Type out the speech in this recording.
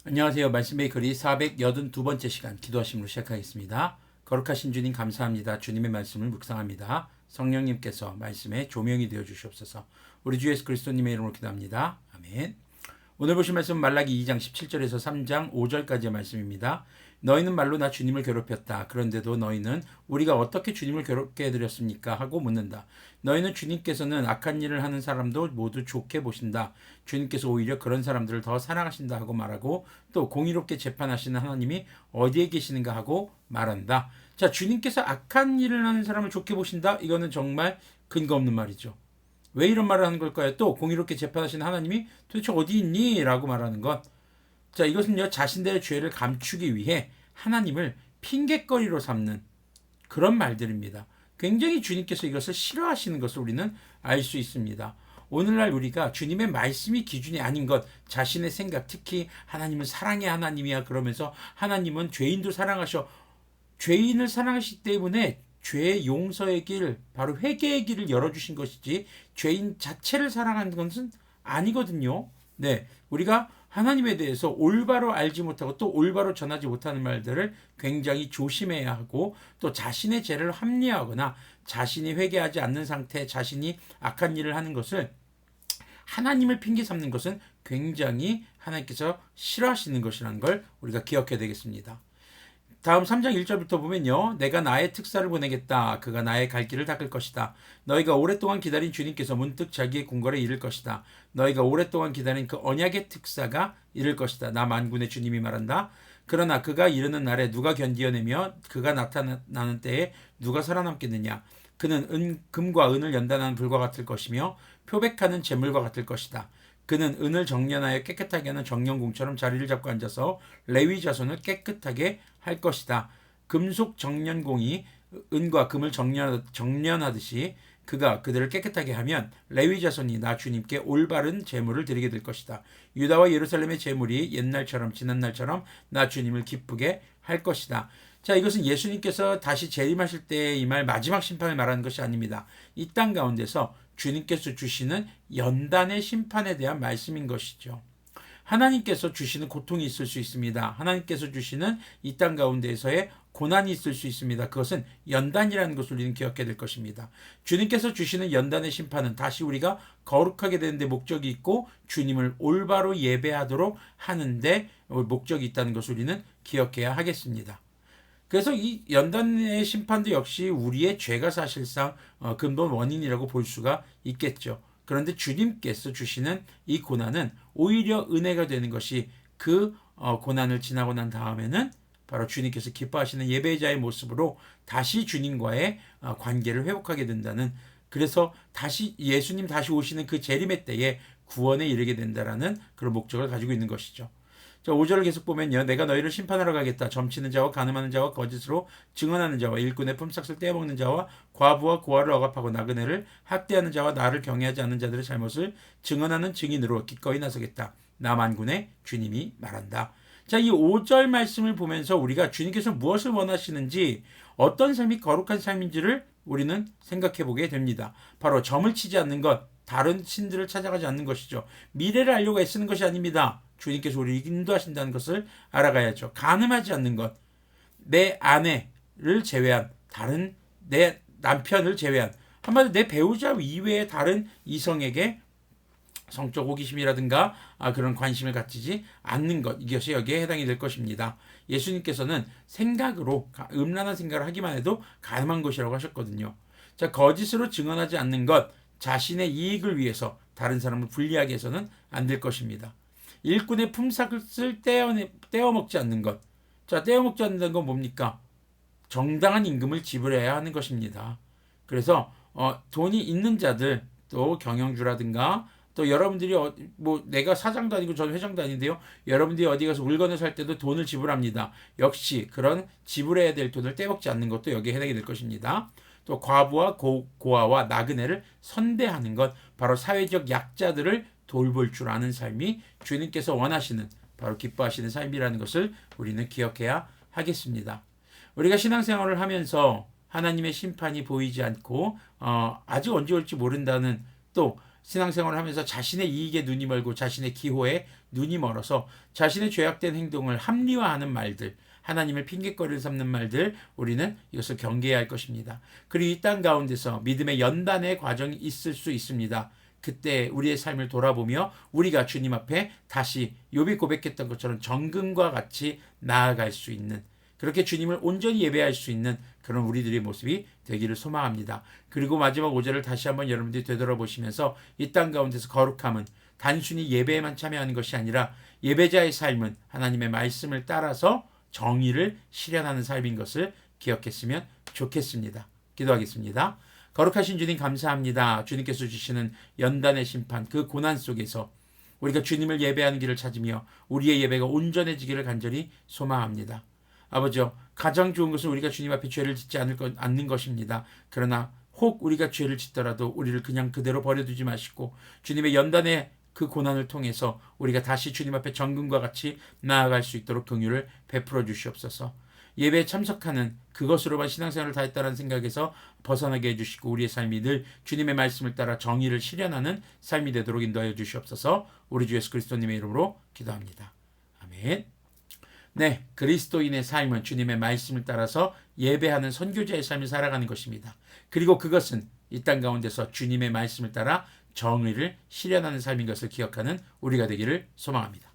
안녕하세요. 말씀의 거리 482번째 시간 기도하심으로 시작하겠습니다. 거룩하신 주님 감사합니다. 주님의 말씀을 묵상합니다. 성령님께서 말씀의 조명이 되어 주시옵소서. 우리 주 예수 그리스도님의 이름으로 기도합니다. 아멘. 오늘 보실 말씀은 말라기 2장 17절에서 3장 5절까지의 말씀입니다. 너희는 말로 나 주님을 괴롭혔다. 그런데도 너희는 우리가 어떻게 주님을 괴롭게 해드렸습니까? 하고 묻는다. 너희는 주님께서는 악한 일을 하는 사람도 모두 좋게 보신다. 주님께서 오히려 그런 사람들을 더 사랑하신다 하고 말하고 또 공의롭게 재판하시는 하나님이 어디에 계시는가 하고 말한다. 자, 주님께서 악한 일을 하는 사람을 좋게 보신다? 이거는 정말 근거 없는 말이죠. 왜 이런 말을 하는 걸까요? 또 공의롭게 재판하시는 하나님이 도대체 어디 있니? 라고 말하는 것. 자, 이것은요, 자신들의 죄를 감추기 위해 하나님을 핑계거리로 삼는 그런 말들입니다. 굉장히 주님께서 이것을 싫어하시는 것을 우리는 알 수 있습니다. 오늘날 우리가 주님의 말씀이 기준이 아닌 것, 자신의 생각, 특히 하나님은 사랑의 하나님이야 그러면서 하나님은 죄인도 사랑하셔. 죄인을 사랑하시기 때문에 죄의 용서의 길, 바로 회개의 길을 열어주신 것이지 죄인 자체를 사랑하는 것은 아니거든요. 네, 우리가 하나님에 대해서 올바로 알지 못하고 또 올바로 전하지 못하는 말들을 굉장히 조심해야 하고 또 자신의 죄를 합리화하거나 자신이 회개하지 않는 상태에 자신이 악한 일을 하는 것을 하나님을 핑계 삼는 것은 굉장히 하나님께서 싫어하시는 것이라는 걸 우리가 기억해야 되겠습니다. 다음 3장 1절부터 보면요. 내가 나의 특사를 보내겠다. 그가 나의 갈 길을 닦을 것이다. 너희가 오랫동안 기다린 주님께서 문득 자기의 궁궐에 이를 것이다. 너희가 오랫동안 기다린 그 언약의 특사가 이를 것이다. 나 만군의 주님이 말한다. 그러나 그가 이르는 날에 누가 견디어내며 그가 나타나는 때에 누가 살아남겠느냐. 그는 금과 은을 연단하는 불과 같을 것이며 표백하는 재물과 같을 것이다. 그는 은을 정련하여 깨끗하게 하는 정련공처럼 자리를 잡고 앉아서 레위 자손을 깨끗하게 할 것이다. 금속 정련공이 은과 금을 정련하듯이 그가 그들을 깨끗하게 하면 레위 자손이 나 주님께 올바른 제물을 드리게 될 것이다. 유다와 예루살렘의 제물이 옛날처럼 지난날처럼 나 주님을 기쁘게 할 것이다. 자, 이것은 예수님께서 다시 재림하실 때 이 말 마지막 심판을 말하는 것이 아닙니다. 이 땅 가운데서 주님께서 주시는 연단의 심판에 대한 말씀인 것이죠. 하나님께서 주시는 고통이 있을 수 있습니다. 하나님께서 주시는 이 땅 가운데에서의 고난이 있을 수 있습니다. 그것은 연단이라는 것을 우리는 기억해야 될 것입니다. 주님께서 주시는 연단의 심판은 다시 우리가 거룩하게 되는데 목적이 있고 주님을 올바로 예배하도록 하는데 목적이 있다는 것을 우리는 기억해야 하겠습니다. 그래서 이 연단의 심판도 역시 우리의 죄가 사실상 근본 원인이라고 볼 수가 있겠죠. 그런데 주님께서 주시는 이 고난은 오히려 은혜가 되는 것이 그 고난을 지나고 난 다음에는 바로 주님께서 기뻐하시는 예배자의 모습으로 다시 주님과의 관계를 회복하게 된다는, 그래서 다시 예수님 다시 오시는 그 재림의 때에 구원에 이르게 된다라는 그런 목적을 가지고 있는 것이죠. 자, 5절을 계속 보면요. 내가 너희를 심판하러 가겠다. 점치는 자와 간음하는 자와 거짓으로 증언하는 자와 일꾼의 품삯을 떼어먹는 자와 과부와 고아를 억압하고 나그네를 학대하는 자와 나를 경외하지 않는 자들의 잘못을 증언하는 증인으로 기꺼이 나서겠다. 나 만군의 주님이 말한다. 자, 이 5절 말씀을 보면서 우리가 주님께서 무엇을 원하시는지, 어떤 삶이 거룩한 삶인지를 우리는 생각해 보게 됩니다. 바로 점을 치지 않는 것, 다른 신들을 찾아가지 않는 것이죠. 미래를 알려고 애쓰는 것이 아닙니다. 주님께서 우리를 인도하신다는 것을 알아가야죠. 간음하지 않는 것, 내 아내를 제외한, 다른 내 남편을 제외한, 한마디로 내 배우자 이외의 다른 이성에게 성적 호기심이라든가 그런 관심을 갖지 않는 것, 이것이 여기에 해당이 될 것입니다. 예수님께서는 생각으로 음란한 생각을 하기만 해도 가늠한 것이라고 하셨거든요. 자, 거짓으로 증언하지 않는 것, 자신의 이익을 위해서 다른 사람을 불리하게 해서는 안 될 것입니다. 일꾼의 품삯을 떼어먹지 않는 것. 자, 떼어먹지 않는다는 건 뭡니까? 정당한 임금을 지불해야 하는 것입니다. 그래서 돈이 있는 자들, 또 경영주라든가 또 여러분들이 뭐 내가 사장도 아니고 저는 회장도 아닌데요. 여러분들이 어디 가서 물건을 살 때도 돈을 지불합니다. 역시 그런 지불해야 될 돈을 떼먹지 않는 것도 여기에 해당이 될 것입니다. 또 과부와 고아와 나그네를 선대하는 것, 바로 사회적 약자들을 돌볼 줄 아는 삶이 주님께서 원하시는, 바로 기뻐하시는 삶이라는 것을 우리는 기억해야 하겠습니다. 우리가 신앙생활을 하면서 하나님의 심판이 보이지 않고 아직 언제 올지 모른다는, 또 신앙생활을 하면서 자신의 이익에 눈이 멀고 자신의 기호에 눈이 멀어서 자신의 죄악된 행동을 합리화하는 말들, 하나님을 핑계거리를 삼는 말들, 우리는 이것을 경계해야 할 것입니다. 그리고 이 땅 가운데서 믿음의 연단의 과정이 있을 수 있습니다. 그때 우리의 삶을 돌아보며 우리가 주님 앞에 다시 욥이 고백했던 것처럼 정금과 같이 나아갈 수 있는, 그렇게 주님을 온전히 예배할 수 있는 그런 우리들의 모습이 되기를 소망합니다. 그리고 마지막 5절을 다시 한번 여러분들이 되돌아보시면서 이 땅 가운데서 거룩함은 단순히 예배에만 참여하는 것이 아니라 예배자의 삶은 하나님의 말씀을 따라서 정의를 실현하는 삶인 것을 기억했으면 좋겠습니다. 기도하겠습니다. 거룩하신 주님 감사합니다. 주님께서 주시는 연단의 심판, 그 고난 속에서 우리가 주님을 예배하는 길을 찾으며 우리의 예배가 온전해지기를 간절히 소망합니다. 아버지요, 가장 좋은 것은 우리가 주님 앞에 죄를 짓지 않는 것입니다. 그러나 혹 우리가 죄를 짓더라도 우리를 그냥 그대로 버려두지 마시고 주님의 연단의 그 고난을 통해서 우리가 다시 주님 앞에 정금과 같이 나아갈 수 있도록 긍휼을 베풀어 주시옵소서. 예배에 참석하는 그것으로만 신앙생활을 다했다는 생각에서 벗어나게 해주시고 우리의 삶이 늘 주님의 말씀을 따라 정의를 실현하는 삶이 되도록 인도하여 주시옵소서. 우리 주 예수 그리스도님의 이름으로 기도합니다. 아멘. 네, 그리스도인의 삶은 주님의 말씀을 따라서 예배하는 선교자의 삶을 살아가는 것입니다. 그리고 그것은 이 땅 가운데서 주님의 말씀을 따라 정의를 실현하는 삶인 것을 기억하는 우리가 되기를 소망합니다.